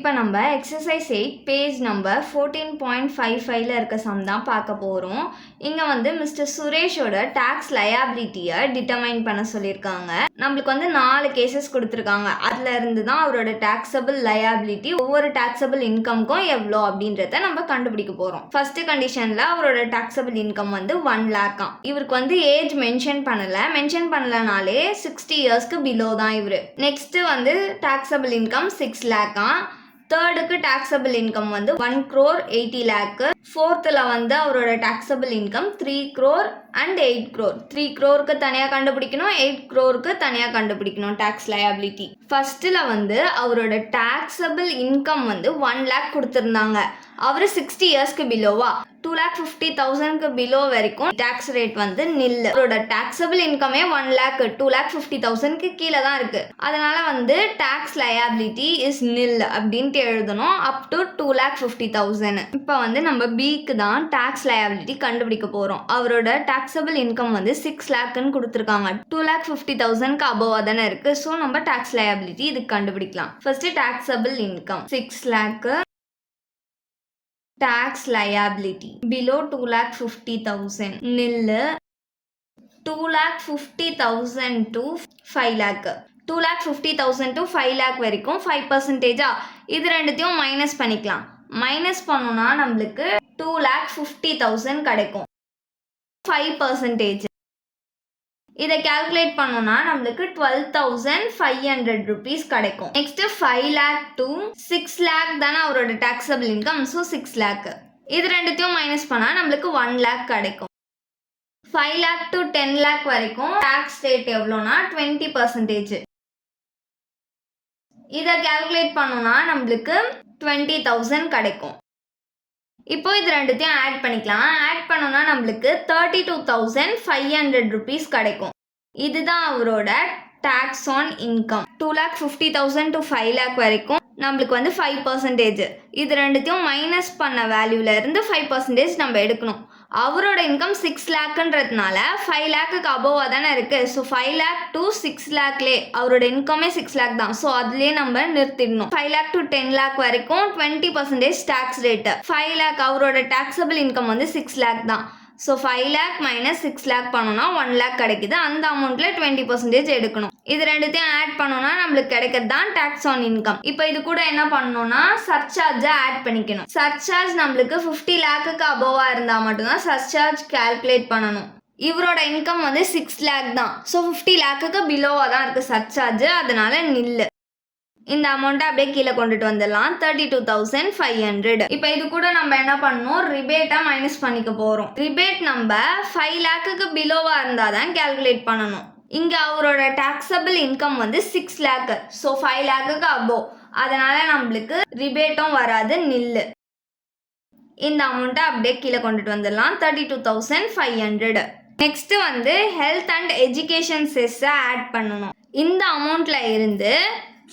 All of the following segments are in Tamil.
இப்போ நம்ம எக்ஸசைஸ் 8 பேஜ் நம்பர் 14.55ல இருக்க சம் தான் பார்க்க போகிறோம். இங்கே வந்து மிஸ்டர் சுரேஷோட டேக்ஸ் லயபிலிட்டியை டிட்டர்மைன் பண்ண சொல்லியிருக்காங்க. நம்மளுக்கு வந்து 4 கேசஸ் கொடுத்துருக்காங்க. அதில் இருந்து தான் அவரோட டேக்ஸபிள் லயபிலிட்டி ஒவ்வொரு டேக்ஸபிள் இன்கம்க்கும் எவ்வளோ அப்படின்றத நம்ம கண்டுபிடிக்க போகிறோம். ஃபர்ஸ்ட் கண்டிஷனில் அவரோட டேக்ஸபிள் இன்கம் வந்து 1 lakh. இவருக்கு வந்து ஏஜ் மென்ஷன் பண்ணலனாலே 60 இயர்ஸ்க்கு பிலோ தான் இவர். நெக்ஸ்ட் வந்து டேக்ஸபிள் இன்கம் 6 lakh. தேர்டுக்கு டேக்ஸபிள் இன்கம் வந்து 1 crore 80 lakh. ஃபோர்த்தில் வந்து அவரோட taxable income 3 crore and 8 crore. 3 crore தனியாக கண்டுபிடிக்கணும், 8 crore தனியாக கண்டுபிடிக்கணும் டேக்ஸ் லயபிலிட்டி. ஃபர்ஸ்ட்டில் வந்து அவரோட டேக்ஸபிள் இன்கம் வந்து 1 lakh கொடுத்துருந்தாங்க. அவர் 60 இயர்ஸ்க்கு பிலோவா 2,50,000க்கு பிலோ வரைக்கும் டேக்ஸ் ரேட் வந்து நில்லு. அவரோட டேக்ஸபிள் இன்கமே 1 lakh 2,50,000க்கு கீழே தான் இருக்கு. அதனால வந்து டேக்ஸ் லயபிலிட்டி இஸ் நில் அப்படின்ட்டு எழுதணும் அப் டு 2,50,000. இப்போ வந்து நம்ம பிக்கு தான் டேக்ஸ் லயபிலிட்டி கண்டுபிடிக்க போகிறோம். அவரோட டேக்ஸபிள் இன்கம் வந்து 6 lakhன்னு கொடுத்துருக்காங்க. 2,50,000க்கு அபோவா தானே இருக்கு. ஸோ நம்ம டேக்ஸ் லயபிலிட்டி இதுக்கு கண்டுபிடிக்கலாம். First taxable income 6 lakh. Tax liability below 2,50,000 nil. 2,50,000 to 5 lakh. 2,50,000 to 5 lakh வரைக்கும் 5%. இது ரெண்டுத்தையும் மைனஸ் பண்ணிக்கலாம். மைனஸ் பண்ணோம்னா நம்மளுக்கு 2,50,000 கிடைக்கும். 5%. இதை கால்குலேட் பண்ணோம்னா நம்மளுக்கு 12,500 rupees கிடைக்கும். நெக்ஸ்ட் 5 lakh to 6 lakh தானே அவரோட டேக்ஸபிள் இன்கம். So 6 lakh. இது ரெண்டுத்தையும் மைனஸ் பண்ணால் நம்மளுக்கு 1 lakh கிடைக்கும். 5 lakh to 10 lakh வரைக்கும் டேக்ஸ் ரேட் எவ்வளோனா 20%. இதை கால்குலேட் பண்ணோம்னா நம்மளுக்கு 20,000 கிடைக்கும். இப்போ இது ரெண்டுத்தையும் ஆட் பண்ணிக்கலாம். ஆட் பண்ணோம்னா நம்மளுக்கு 32,500 rupees கிடைக்கும். இதுதான் அவரோட tax on income. 2,50,000 to 5 lakh வரைக்கும் நம்மளுக்கு வந்து 5%. இது ரெண்டுத்தையும் மைனஸ் பண்ண வேல்யூல இருந்து 5% நம்ம எடுக்கணும். அவரோட இன்கம் 6 lakhன்றதுனால 5 lakhக்கு அபோவா தானே இருக்கு. ஸோ 5 lakh to 6 lakhலே அவரோட இன்கமே 6 lakh தான். ஸோ அதுலேயே நம்ம நிறுத்திடணும். 5 lakh to 10 lakh வரைக்கும் 20% டேக்ஸ் ரேட்டு. 5 lakh அவரோட டேக்ஸபிள் இன்கம் வந்து 6 lakh தான். ஸோ 5 lakh minus 6 lakh பண்ணோம்னா 1 lakh கிடைக்குது. அந்த அமௌண்ட்ல 20% எடுக்கணும். இது ரெண்டுத்தையும் ஆட் பண்ணோம்னா நம்மளுக்கு கிடைக்கிறது தான் டேக்ஸ் ஆன் இன்கம். இப்போ இது கூட என்ன பண்ணணும்னா சர்சார்ஜை ஆட் பண்ணிக்கணும். சர்சார்ஜ் நம்மளுக்கு 50 lakhக்கு அபோவா இருந்தால் மட்டும்தான் சர்சார்ஜ் கால்குலேட் பண்ணணும். இவரோட இன்கம் வந்து 6 lakh தான். ஸோ 50 lakhக்கு பிலோவாக தான் இருக்குது சர்சார்ஜ். அதனால நில்லு. இந்த அமௌண்ட்டை அப்படியே கீழே கொண்டுட்டு வந்துடலாம். 32,500. இப்போ இது கூட நம்ம என்ன பண்ணணும், ரிபேட்டா மைனஸ் பண்ணிக்க போகிறோம். ரிபேட் நம்ம 5 lakhக்கு பிலோவாக இருந்தால் தான் கால்குலேட் பண்ணணும். இங்கே அவரோட டேக்ஸபிள் இன்கம் வந்து 6 lakh. So 5 lakhக்கு above. அதனால நம்மளுக்கு ரிபேட்டும் வராது, நில்லு. இந்த அமௌண்ட்டை அப்படியே கீழே கொண்டுட்டு வந்துடலாம். 32,500. நெக்ஸ்ட் வந்து ஹெல்த் அண்ட் எஜுகேஷன் செஸ்ஸை ஆட் பண்ணணும். இந்த அமௌண்ட்ல இருந்து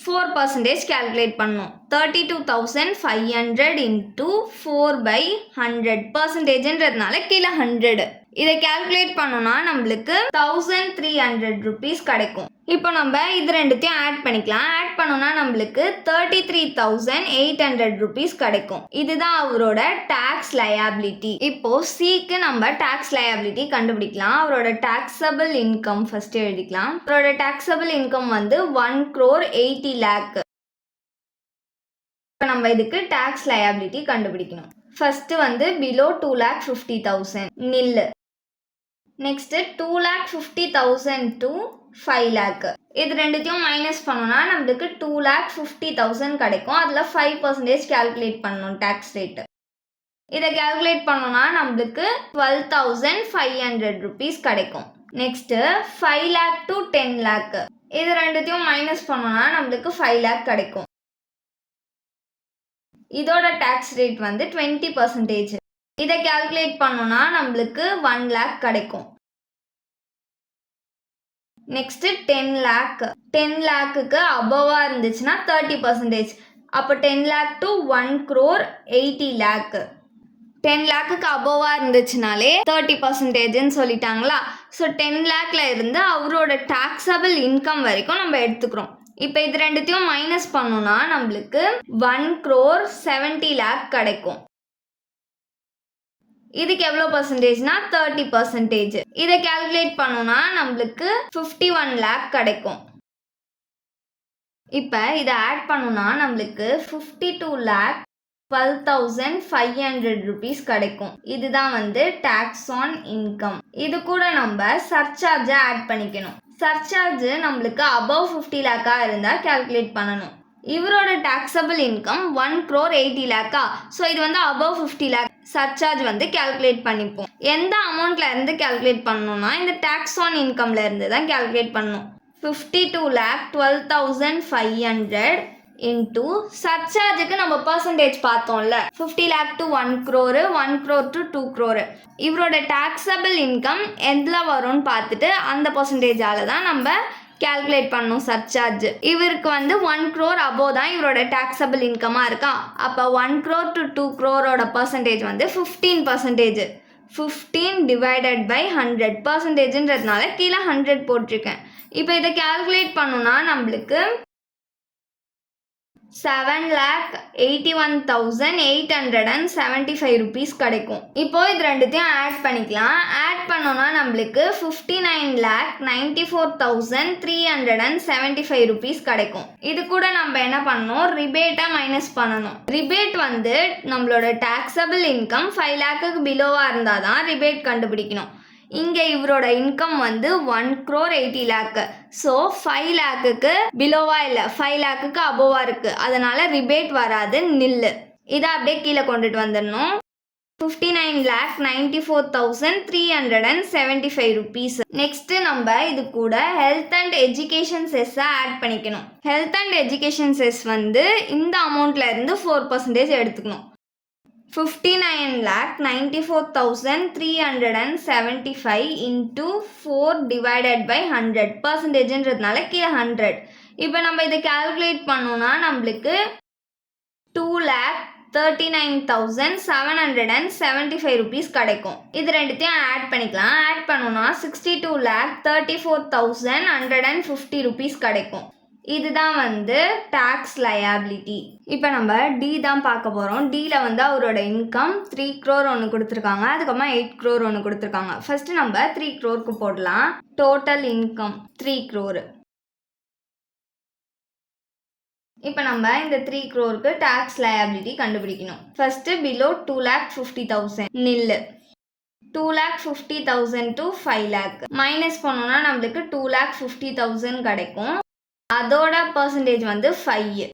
4% கால்குலேட் பண்ணணும். 32,500 into 4/100%ன்றதுனால கீழே 100. இதை கால்குலேட் பண்ணோம்னா நம்மளுக்கு 1,300 rupees கிடைக்கும். இப்போ நம்ம இது ரெண்டுத்தையும் ஆட் பண்ணிக்கலாம். ஆட் பண்ணோம்னா நம்மளுக்கு 33,800 rupees கிடைக்கும். இதுதான் அவரோட டேக்ஸ் லயபிலிட்டி. இப்போ சிக்கு நம்ம டேக்ஸ் லயபிலிட்டி கண்டுபிடிக்கலாம். அவரோட டேக்ஸபிள் இன்கம் ஃபர்ஸ்ட் எழுதிக்கலாம். அவரோட டேக்ஸபிள் இன்கம் வந்து 1 crore 80 lakh. இப்போ நம்ம இதுக்கு டேக்ஸ் லயபிலிட்டி கண்டுபிடிக்கணும். ஃபர்ஸ்ட் வந்து பிலோ 2,50,000 நில்லு. Next 2,50,000 to 5 lakh. இது ரெண்டுத்தையும் மைனஸ் பண்ணோம்னா நம்மளுக்கு 2,50,000 கிடைக்கும். அதில் 5% கால்குலேட் பண்ணணும் டேக்ஸ் ரேட்டு. இதை கால்குலேட் பண்ணோம்னா நம்மளுக்கு 12,500 rupees கிடைக்கும். Next 5 lakh to 10 lakh. இது ரெண்டுத்தையும் மைனஸ் பண்ணோம்னா நம்மளுக்கு 5 lakh கிடைக்கும். இதோட டேக்ஸ் ரேட் வந்து 20%. இதை கால்குலேட் பண்ணோம்னா நம்மளுக்கு 1 lakh கிடைக்கும். Next 10 lakh. 10 lakhக்கு அபோவா இருந்துச்சுன்னா 30%. அப்போ 10 lakh to 1 crore 80 lakh. 10 lakhக்கு அபோவா இருந்துச்சுனாலே 30%ன்னு சொல்லிட்டாங்களா. ஸோ 10 lakhல இருந்து அவரோட டேக்ஸபிள் இன்கம் வரைக்கும் நம்ம எடுத்துக்கிறோம். இப்போ இது ரெண்டுத்தையும் மைனஸ் பண்ணோம்னா நம்மளுக்கு 1,70 lakh கிடைக்கும். இதுக்கு எவ்வளோ பர்சன்டேஜ்னா 30%. இதை கால்குலேட் பண்ணோம்னா நம்மளுக்கு 51 lakh கிடைக்கும். இப்போ இதை ஆட் பண்ணோம்னா நம்மளுக்கு 52,12,500 rupees கிடைக்கும். இதுதான் வந்து டேக்ஸ் ஆன் இன்கம். இது கூட நம்ம சர்சார்ஜை ஆட் பண்ணிக்கணும். சர்சார்ஜ் நம்மளுக்கு above 50 lakh இருந்தால் கால்குலேட் பண்ணணும். இவரோட டாக்ஸபிள் இன்கம் 1,80 lakh. ஸோ இது வந்து above 50 lakh. சர்சார்ஜ் வந்து கால்குலேட் பண்ணிப்போம். எந்த அமௌண்ட்ல இருந்து கால்குலேட் பண்ணணும்னா இந்த டேக்ஸ் ஆன் இன்கம்ல இருந்து தான் கால்குலேட் பண்ணணும். 52,12,500 இன்டூ சர்சார்ஜுக்கு நம்ம பர்சன்டேஜ் பார்த்தோம்ல 50 lakh to 1 crore, 1 crore to 2 crore. இவரோட டாக்ஸபிள் இன்கம் எதில் வரும்னு பார்த்துட்டு அந்த பர்சன்டேஜால தான் நம்ம கால்குலேட் பண்ணணும் சர்சார்ஜ். இவருக்கு வந்து 1 crore above தான் இவரோட டாக்ஸபிள் இன்கமாக இருக்கா. அப்போ 1 crore to 2 crore பர்சன்டேஜ் வந்து 15%. 15 divided by 100 பர்சன்டேஜ்ன்றதுனால கீழே 100 போட்டிருக்கேன். இப்போ இதை கால்குலேட் பண்ணோம்னா நம்மளுக்கு 7,81,875 rupees கிடைக்கும். இப்போ இது ரெண்டுத்தையும் ஆட் பண்ணிக்கலாம். ஆட் பண்ணோம்னா நம்மளுக்கு 59,94,375 rupees கிடைக்கும். இது கூட நம்ம என்ன பண்ணணும், ரிபேட்டை மைனஸ் பண்ணணும். ரிபேட் வந்து நம்மளோட டாக்ஸபிள் இன்கம் 5 lakhக்கு பிலோவாக இருந்தால் தான் ரிபேட் கண்டுபிடிக்கணும். இங்கே இவரோட இன்கம் வந்து 1,80 lakh. ஸோ 5 lakhக்கு பிலோவாக இல்லை, 5 lakhக்கு அபோவாக இருக்குது. அதனால் ரிபேட் வராது, நில்லு. இதை அப்படியே கீழே கொண்டுட்டு வந்துடணும். 59,94,375 rupees. நெக்ஸ்ட் நம்ம இது கூட ஹெல்த் அண்ட் எஜுகேஷன் செஸ்ஸை ஆட் பண்ணிக்கணும். ஹெல்த் அண்ட் எஜுகேஷன் செஸ் வந்து இந்த அமௌண்ட்ல இருந்து 4% எடுத்துக்கணும். 59,94,375 into 4 divided by 100 பர்சன்டேஜ்ன்றதுனால கீழே 100. இப்போ நம்ம இதை கால்குலேட் பண்ணோம்னா நம்மளுக்கு 2,39,775 rupees கிடைக்கும். இது ரெண்டுத்தையும் ஆட் பண்ணிக்கலாம். ஆட் பண்ணோம்னா 62,34,150 rupees கிடைக்கும். இதுதான் வந்து டாக்ஸ் லயபிலிட்டி. இப்போ நம்ம டி தான் பார்க்க போகிறோம். டியில் வந்து அவரோட இன்கம் 3 crore ஒன்று கொடுத்துருக்காங்க, அதுக்கப்புறமா 8 crore ஒன்று கொடுத்துருக்காங்க. ஃபர்ஸ்ட் நம்ம 3 crore போடலாம். Total income 3 crore. இப்போ நம்ம இந்த 3 crore டாக்ஸ் லயபிலிட்டி கண்டுபிடிக்கணும். ஃபர்ஸ்ட் பிலோ 2,50,000 நில்லு. 2,50,000 to 5 lakh மைனஸ் பண்ணோம்னா நம்மளுக்கு 2,50,000 கிடைக்கும். அதோட பர்சன்டேஜ் வந்து 5.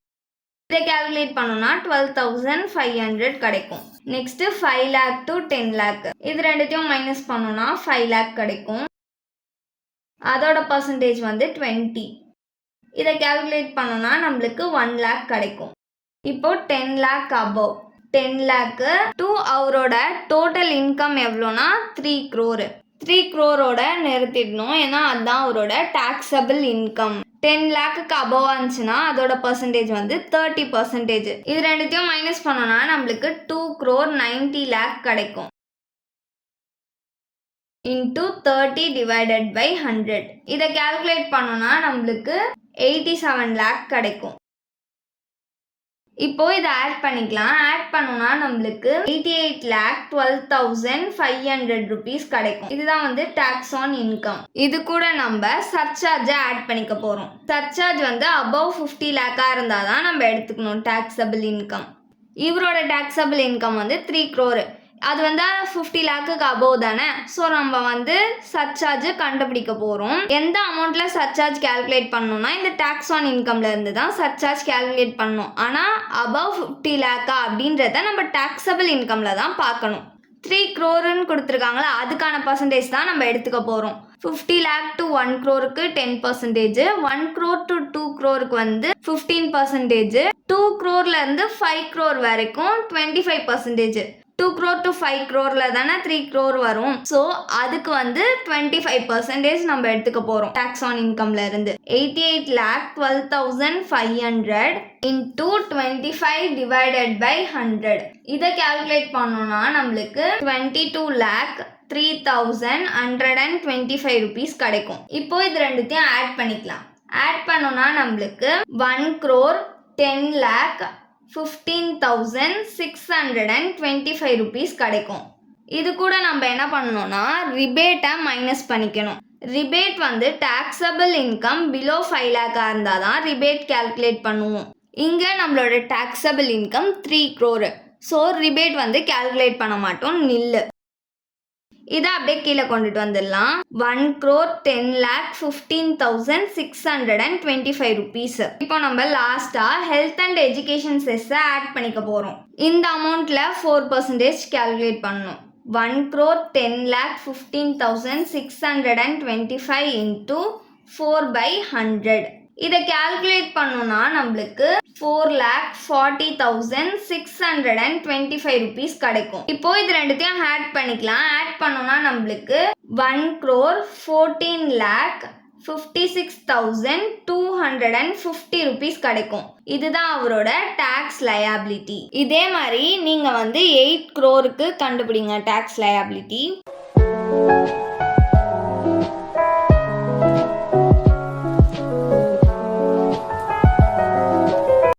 இதை கால்குலேட் பண்ணோம்னா 12,500 கிடைக்கும். நெக்ஸ்ட் 5 lakh to 10 lakh இது ரெண்டுத்தையும் மைனஸ் பண்ணோம்னா 5 lakh கிடைக்கும். அதோட பர்சன்டேஜ் வந்து 20. இதை கால்குலேட் பண்ணோம்னா நம்மளுக்கு 1 lakh கிடைக்கும். இப்போ 10 lakh above 10 lakh to அவரோட டோட்டல் இன்கம் எவ்வளோனா 3 crore. 3 crore நிறுத்திடணும், ஏன்னா அதுதான் அவரோட டாக்ஸபிள் இன்கம். 10 lakhக்கு அபோவ் இருந்துச்சுன்னா அதோட பர்சன்டேஜ் வந்து 30%. இது ரெண்டுத்தையும் மைனஸ் பண்ணோம்னா நம்மளுக்கு 2,90 lakh கிடைக்கும். இன்டூ 30 divided by 100 இதை கால்குலேட் பண்ணோம்னா நம்மளுக்கு 87 lakh கிடைக்கும். இப்போ இதை ஆட் பண்ணிக்கலாம். ஆட் பண்ணோம்னா நம்மளுக்கு 88,12,500 rupees கிடைக்கும். இதுதான் வந்து டாக்ஸ் ஆன் இன்கம். இது கூட நம்ம சர்சார்ஜை ஆட் பண்ணிக்க போகிறோம். சர்சார்ஜ் வந்து above 50 lakh இருந்தால் தான் நம்ம எடுத்துக்கணும் டாக்ஸபிள் இன்கம். இவரோட டாக்ஸபிள் இன்கம் வந்து 3 crore. அது வந்து 50 lakhக்கு அபோவ் தானே. ஸோ நம்ம வந்து சர்சார்ஜ் கண்டுபிடிக்க போகிறோம். எந்த அமௌண்ட்ல சர்சார்ஜ் கால்குலேட் பண்ணணும்னா இந்த டாக்ஸ் ஆன் இன்கம்ல இருந்து தான் சர்சார்ஜ் கால்குலேட் பண்ணணும். ஆனால் above 50 lakh அப்படின்றத நம்ம டாக்ஸபிள் இன்கம்ல தான் பார்க்கணும். 3 crore கொடுத்துருக்காங்களா, அதுக்கான பர்சன்டேஜ் தான் நம்ம எடுத்துக்க போகிறோம். 50 lakh to 1 crore 10%, 1 crore to 2 crore வந்து 15%, 2 crore இருந்து 5 crore வரைக்கும் 25%. 2 crore to 5 crore தானே 3 crore வரும். ஸோ அதுக்கு வந்து 25% நம்ம எடுத்துக்க போகிறோம் டாக்ஸ் ஆன் இன்கம்ல இருந்து. 88,12,500 into 25 divided by 100 இதை கால்குலேட் பண்ணோம்னா நம்மளுக்கு 22,03,125 rupees கிடைக்கும். இப்போ இது ரெண்டுத்தையும் ஆட் பண்ணிக்கலாம். ஆட் பண்ணோன்னா நம்மளுக்கு 1,10,15,625 rupees கிடைக்கும். இது கூட நம்ம என்ன பண்ணணும்னா ரிபேட்டை மைனஸ் பண்ணிக்கணும். ரிபேட் வந்து taxable income below 5 lakh இருந்தால் தான் ரிபேட் கால்குலேட் பண்ணுவோம். இங்கே நம்மளோட taxable income 3 crore. So rebate வந்து கால்குலேட் பண்ண மாட்டோம், நில்லு. இதை அப்படியே கீழே கொண்டுட்டு வந்துடலாம். 1,10,15,625 rupees. இப்போ நம்ம லாஸ்ட்டாக ஹெல்த் அண்ட் எஜுகேஷன் செஸ்ஸை ஆட் பண்ணிக்க போகிறோம். இந்த அமௌண்ட்டில் 4% கால்குலேட் பண்ணணும். 1,10,15,625 into 4/100. இதை கால்குலேட் பண்ணோன்னா நம்மளுக்கு 4,40,625 rupees கிடைக்கும். இப்போ இது ரெண்டுத்தையும் ஆட் பண்ணிக்கலாம். ஆட் பண்ணோன்னா நம்மளுக்கு 1,14,56,250 rupees கிடைக்கும். இதுதான் அவரோட டாக்ஸ் லயபிலிட்டி. இதே மாதிரி நீங்கள் வந்து 8 crore கண்டுபிடிங்க டாக்ஸ் லயபிலிட்டி.